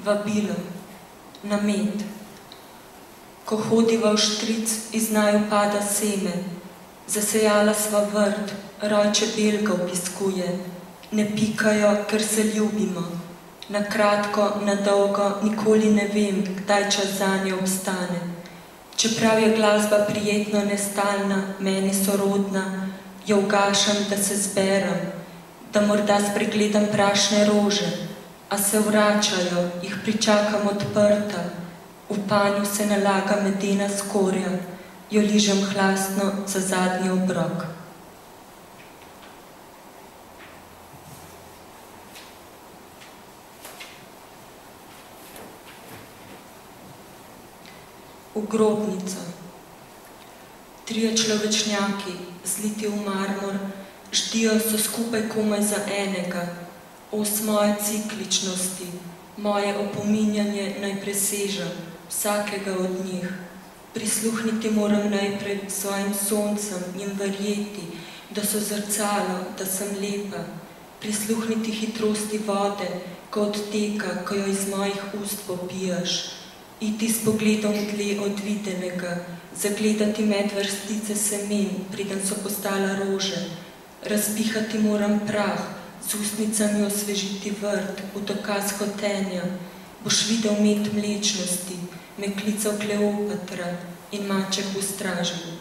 vabilo, namet. Ko hodiva v štric, iz naju pada seme, zasejala sva vrt, roj čebel ga obiskuje, ne pikajo, ker se ljubimo. Na kratko, na dolgo, nikoli ne vem, kdaj čas zanje obstane. Čeprav je glasba prijetno nestalna, meni sorodna, jo ugašam, da se zberem, da morda spregledam prašne rože, a se vračajo, jih pričakam odprta, v panju se nalaga medena skorja, jo ližem hlastno za zadnji obrok. V grobnico. Trije človečnjaki, zliti v marmor, ždijo so skupaj komaj za enega, os moje cikličnosti, moje opominjanje naj preseža vsakega od njih. Prisluhniti moram najprej svojim soncem in verjeti, da so zrcalo, da sem lepa. Prisluhniti hitrosti vode, ko odteka, ko jo iz mojih ust popijaš. Iti s pogledom tle od videnega, zagledati med vrstice semen, preden so postala rože. Razpihati moram prah, z ustnicami osvežiti vrt, v dokaz hotenja. Boš videl med mlečnosti, me klical Kleopatra in maček v straži.